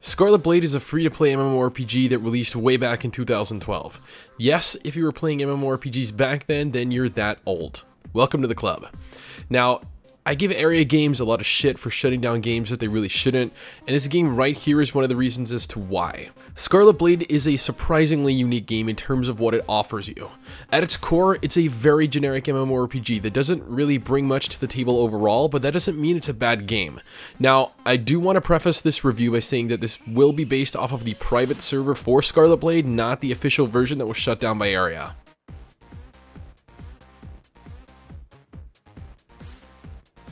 Scarlet Blade is a free-to-play MMORPG that released way back in 2012. Yes, if you were playing MMORPGs back then you're that old. Welcome to the club. Now, I give Aeria Games a lot of shit for shutting down games that they really shouldn't, and this game right here is one of the reasons as to why. Scarlet Blade is a surprisingly unique game in terms of what it offers you. At its core, it's a very generic MMORPG that doesn't really bring much to the table overall, but that doesn't mean it's a bad game. Now, I do want to preface this review by saying that this will be based off of the private server for Scarlet Blade, not the official version that was shut down by Aeria.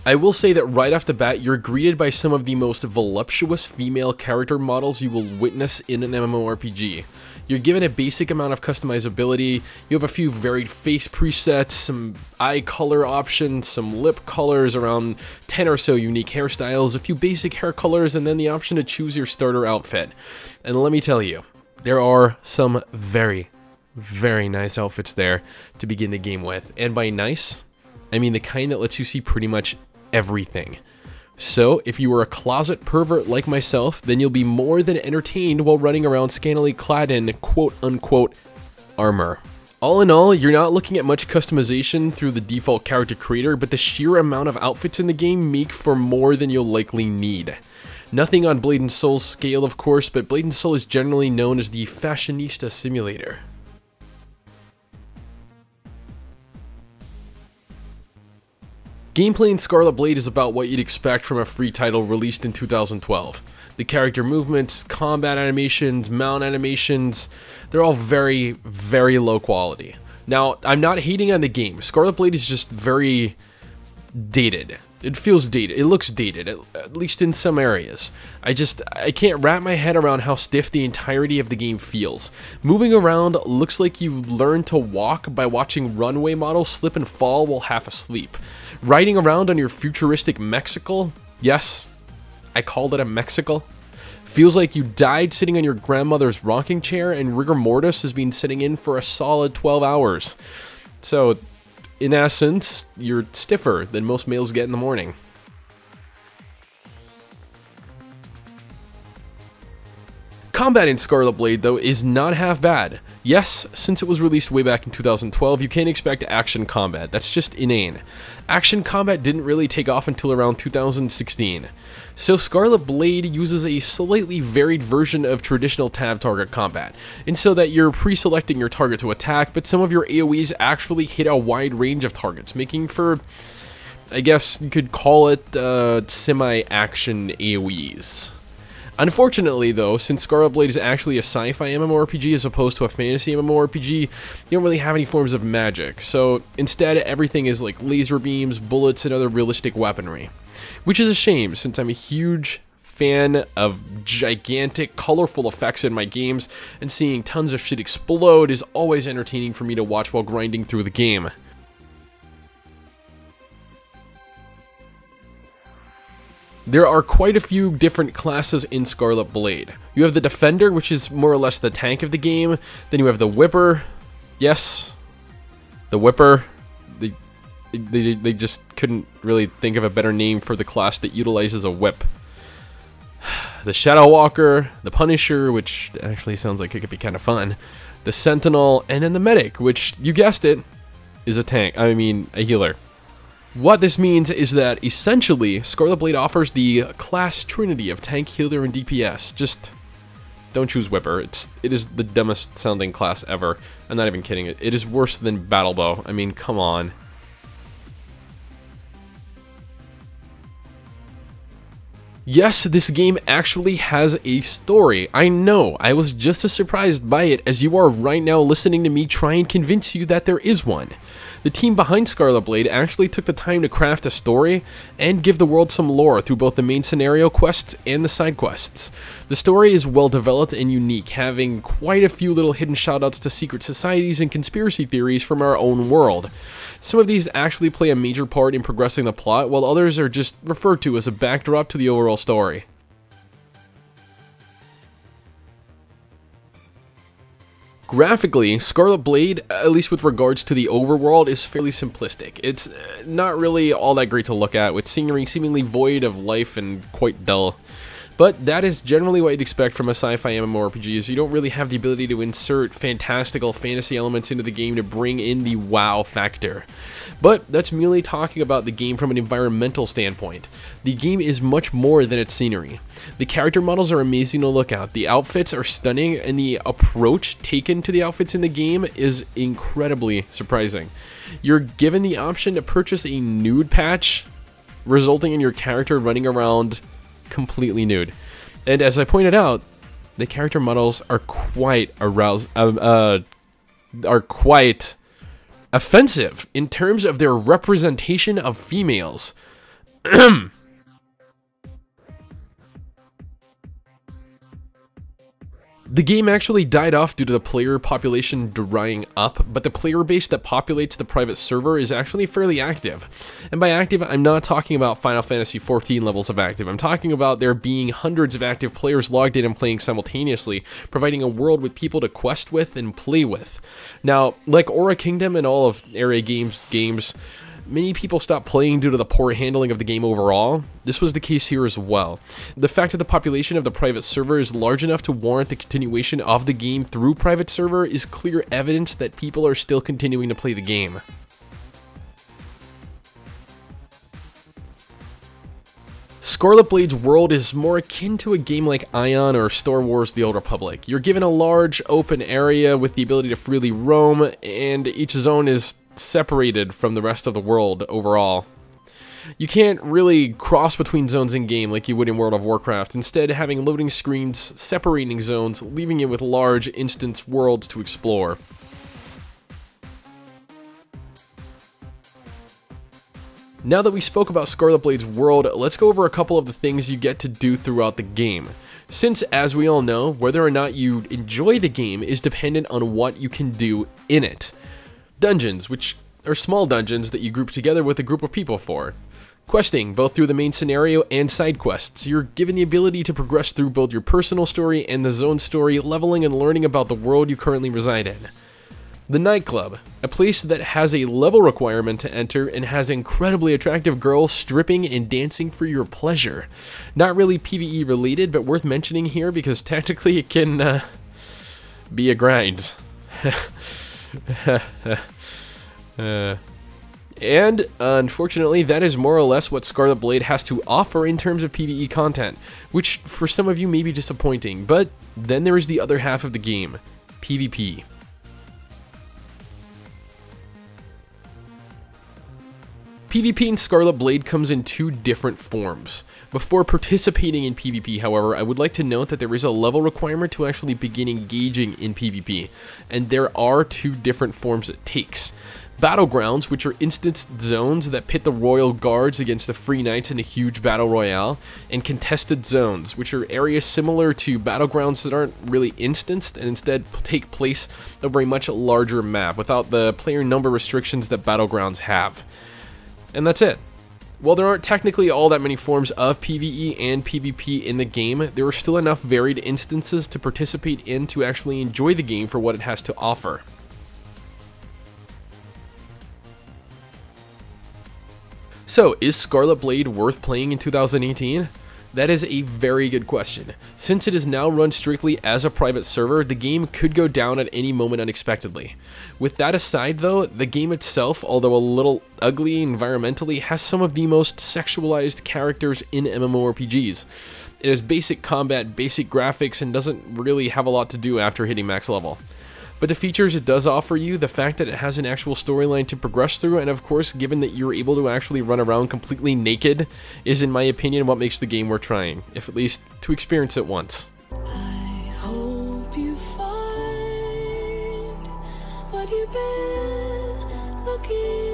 I will say that right off the bat, you're greeted by some of the most voluptuous female character models you will witness in an MMORPG. You're given a basic amount of customizability, you have a few varied face presets, some eye color options, some lip colors, around 10 or so unique hairstyles, a few basic hair colors, and then the option to choose your starter outfit. And let me tell you, there are some very, very nice outfits there to begin the game with. And by nice, I mean the kind that lets you see pretty much everything. So, if you were a closet pervert like myself, then you'll be more than entertained while running around scantily clad in quote-unquote armor. All in all, you're not looking at much customization through the default character creator, but the sheer amount of outfits in the game make for more than you'll likely need. Nothing on Blade & Soul's scale, of course, but Blade & Soul is generally known as the fashionista simulator. Gameplay in Scarlet Blade is about what you'd expect from a free title released in 2012. The character movements, combat animations, mount animations, they're all very, very low quality. Now, I'm not hating on the game. Scarlet Blade is just very dated. It feels dated. It looks dated, at least in some areas. I can't wrap my head around how stiff the entirety of the game feels. Moving around looks like you learn to walk by watching runway models slip and fall while half asleep. Riding around on your futuristic Mexical, yes, I called it a Mexical, feels like you died sitting on your grandmother's rocking chair and rigor mortis has been sitting in for a solid 12 hours. So, in essence, you're stiffer than most males get in the morning. Combat in Scarlet Blade, though, is not half bad. Yes, since it was released way back in 2012, you can't expect action combat. That's just inane. Action combat didn't really take off until around 2016. So Scarlet Blade uses a slightly varied version of traditional tab target combat, and so that you're pre-selecting your target to attack, but some of your AoEs actually hit a wide range of targets, making for, I guess you could call it, semi-action AoEs. Unfortunately, though, since Scarlet Blade is actually a sci-fi MMORPG as opposed to a fantasy MMORPG, you don't really have any forms of magic, so instead everything is like laser beams, bullets, and other realistic weaponry. Which is a shame, since I'm a huge fan of gigantic, colorful effects in my games, and seeing tons of shit explode is always entertaining for me to watch while grinding through the game. There are quite a few different classes in Scarlet Blade. You have the Defender, which is more or less the tank of the game. Then you have the Whipper. Yes, the Whipper. They just couldn't really think of a better name for the class that utilizes a whip. The Shadow Walker, the Punisher, which actually sounds like it could be kind of fun. The Sentinel, and then the Medic, which, you guessed it, is a tank. I mean, a healer. What this means is that, essentially, Scarlet Blade offers the class trinity of tank, healer, and DPS. Just don't choose Whipper. It is the dumbest sounding class ever. I'm not even kidding. It is worse than Battle Bow. I mean, come on. Yes, this game actually has a story. I know, I was just as surprised by it as you are right now listening to me try and convince you that there is one. The team behind Scarlet Blade actually took the time to craft a story and give the world some lore through both the main scenario quests and the side quests. The story is well developed and unique, having quite a few little hidden shoutouts to secret societies and conspiracy theories from our own world. Some of these actually play a major part in progressing the plot, while others are just referred to as a backdrop to the overall story. Graphically, Scarlet Blade, at least with regards to the overworld, is fairly simplistic. It's not really all that great to look at, with scenery seemingly void of life and quite dull. But that is generally what you'd expect from a sci-fi MMORPG, is you don't really have the ability to insert fantastical fantasy elements into the game to bring in the wow factor. But that's merely talking about the game from an environmental standpoint. The game is much more than its scenery. The character models are amazing to look at, the outfits are stunning, and the approach taken to the outfits in the game is incredibly surprising. You're given the option to purchase a nude patch, resulting in your character running around completely nude. And as I pointed out, the character models are quite quite offensive in terms of their representation of females. The game actually died off due to the player population drying up, but the player base that populates the private server is actually fairly active. And by active, I'm not talking about Final Fantasy XIV levels of active. I'm talking about there being hundreds of active players logged in and playing simultaneously, providing a world with people to quest with and play with. Now, like Aura Kingdom and all of Aeria Games games, many people stopped playing due to the poor handling of the game overall. This was the case here as well. The fact that the population of the private server is large enough to warrant the continuation of the game through private server is clear evidence that people are still continuing to play the game. Scarlet Blade's world is more akin to a game like Ion or Star Wars The Old Republic. You're given a large open area with the ability to freely roam, and each zone is separated from the rest of the world overall. You can't really cross between zones in game like you would in World of Warcraft, instead having loading screens separating zones, leaving you with large instance worlds to explore. Now that we spoke about Scarlet Blade's world, let's go over a couple of the things you get to do throughout the game. Since, as we all know, whether or not you enjoy the game is dependent on what you can do in it. Dungeons, which are small dungeons that you group together with a group of people for. Questing, both through the main scenario and side quests. You're given the ability to progress through both your personal story and the zone story, leveling and learning about the world you currently reside in. The nightclub, a place that has a level requirement to enter and has incredibly attractive girls stripping and dancing for your pleasure. Not really PvE related, but worth mentioning here because technically it can be a grind. And unfortunately, that is more or less what Scarlet Blade has to offer in terms of PvE content, which for some of you may be disappointing, but then there is the other half of the game, PvP. PvP in Scarlet Blade comes in two different forms. Before participating in PvP, however, I would like to note that there is a level requirement to actually begin engaging in PvP, and there are two different forms it takes. Battlegrounds, which are instanced zones that pit the royal guards against the free knights in a huge battle royale, and contested zones, which are areas similar to battlegrounds that aren't really instanced and instead take place over a much larger map without the player number restrictions that battlegrounds have. And that's it. While there aren't technically all that many forms of PvE and PvP in the game, there are still enough varied instances to participate in to actually enjoy the game for what it has to offer. So, is Scarlet Blade worth playing in 2018? That is a very good question. Since it is now run strictly as a private server, the game could go down at any moment unexpectedly. With that aside though, the game itself, although a little ugly environmentally, has some of the most sexualized characters in MMORPGs. It has basic combat, basic graphics, and doesn't really have a lot to do after hitting max level. But the features it does offer you, the fact that it has an actual storyline to progress through, and of course, given that you're able to actually run around completely naked, is in my opinion what makes the game worth trying, if at least to experience it once. I hope you find what you've been looking